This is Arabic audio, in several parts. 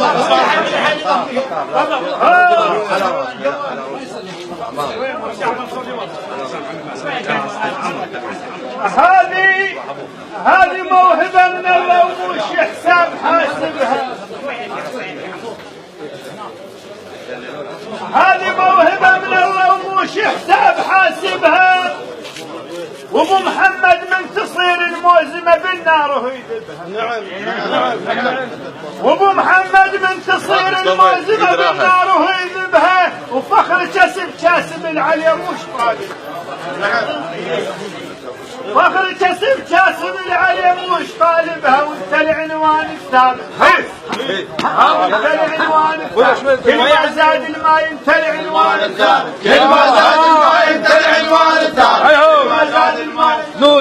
هذه موهبة من الله ومش حساب حاسبها. هذه موهبة من الله ومش حساب حاسبها. وابو محمد من تصير الموزمة بالنار وهو يذبها. وابو محمد من تصير الموزمة بالنار وهو يذبها. وفخر كسب العليا مش طالب. فخر كسب العليا مش طالبها. وانت العنوان الثابت. انت العنوان الثابت. كل ما زاد الماء انت العنوان الثابت. كل ما زاد الماء انت العنوان الثابت.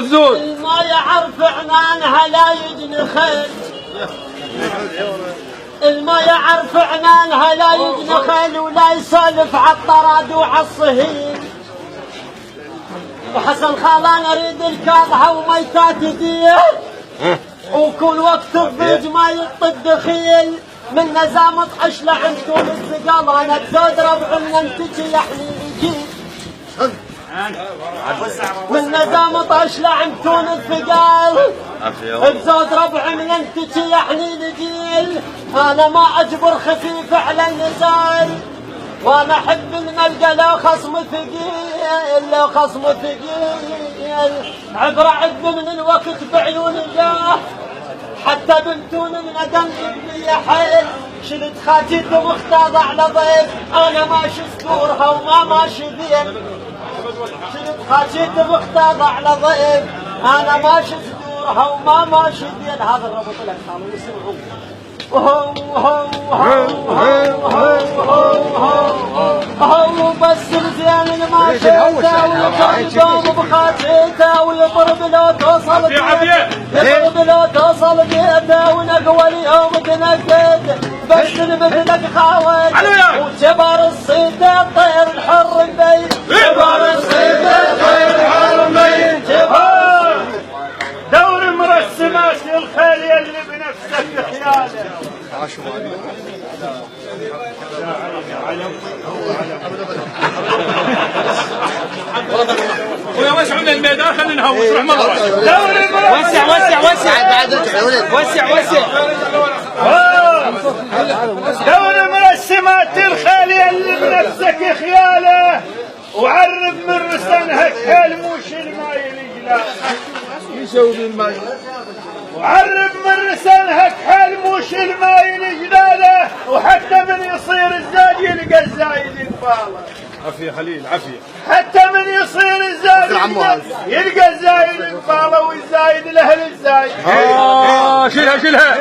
زود ما يعرف عنانها لا يجنخل. الما يعرف عنانها لا يجنخل ولا يسولف عالطراد وعالصهيل. وحسن خالان اريد الكاظها وميتات يديه. وكل وقت الضيج ما يطد دخيل. من نزامة عشلة عندكم الثقال انا بزود ربع من انتجي يحلي الجيل. من نزامة عشلة عندكم الثقال بزود ربع من انتجي يحلي الجيل. انا ما اجبر خفيف على النزال. وانا احب الملقى لو خصم ثقيل. لو خصم ثقيل عبر عذب من الوقت بعيون الله. حتى بنتون الندم بي حيل. شلت خاتيت مختاضة على ضيف. انا ماشي سكورها وما ماشي ذيل. شلت خاتيت مختاضة على ضيف. انا ماشي سكورها وما ماشي ذيل. هذا الربط لك كانوا يسمعون. هو بس الزين اللي ما شفته ويقوم بخاتيته ويضرب لو توصل بيته. يضرب لو توصل بيته ونقوى اليوم تنقد. بس مثلك خاوج وجبر الصيد الطير الحر مبين. جبر الصيد الطير الحر مبين. جبر دور مرسمات للخيل اللي بنفسك خياله. ويا وسعوا الميدان خلينا نهوش روح مرة. وسع دور مرسمات الخيل اللي بنفسك خياله. وعرب من رسنها كحيل موش الماي الجلال. يسوي بالماي. وعرب من رسنها كحيل موش الماي الجلاله. وحتى من يصير الزاد يلقى الزايد يقباله. عافية خليل عافية. حتى من يصير الزايد يلقى الزايد يقباله. والزايد لاهل الزايد. شيلها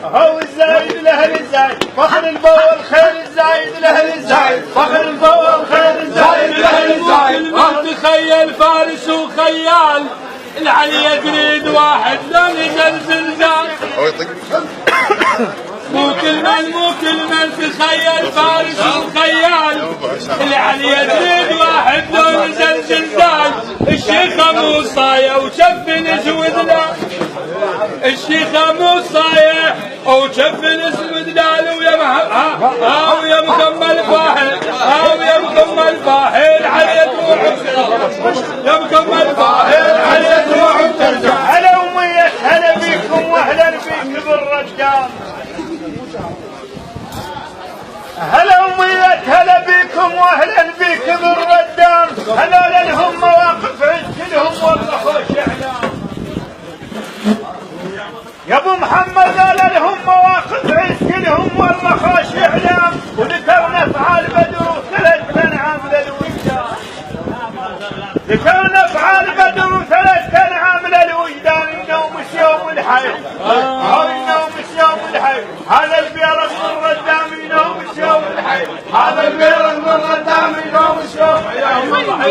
هو الزايد لاهل الزايد. فخر البول خير الزايد لاهل الزايد. فخر البول خير الزايد لاهل الزايد. تخيل فارس وخيال. العليا تريد واحد لو نزل زلزال. مو كل من تخيل فارس وخيال. العليا تريد واحد لو نزل زلزال. الشيخة مو صايع وشف نسود له. الشيخة مو صايع وشف نسود له. ويا مكمل فاحل. ويا مكمل فاحل عليا تروح يا مكمل فاحل عليا تروح وترجع. هلا ومية هلا بيكم واهلا بيك بالرجال. هلا ومية هلا بيكم واهلا بيك بالردام. هلا لهم مواقف عز كلهم والله خوش اعلام. يا ابو محمد هلا لهم مواقف عز كلهم والله خوش اعلام. وذكرنا افعال بدر وثلاث انعام للوجدان. ذكرنا افعال بدر وثلاث انعام للوجدان. النوم يوم الحي. النوم يوم الحي. هذا البيرق من ردام ينوم يوم الحي. هذا البيرق من ردام ينوم يوم الحي.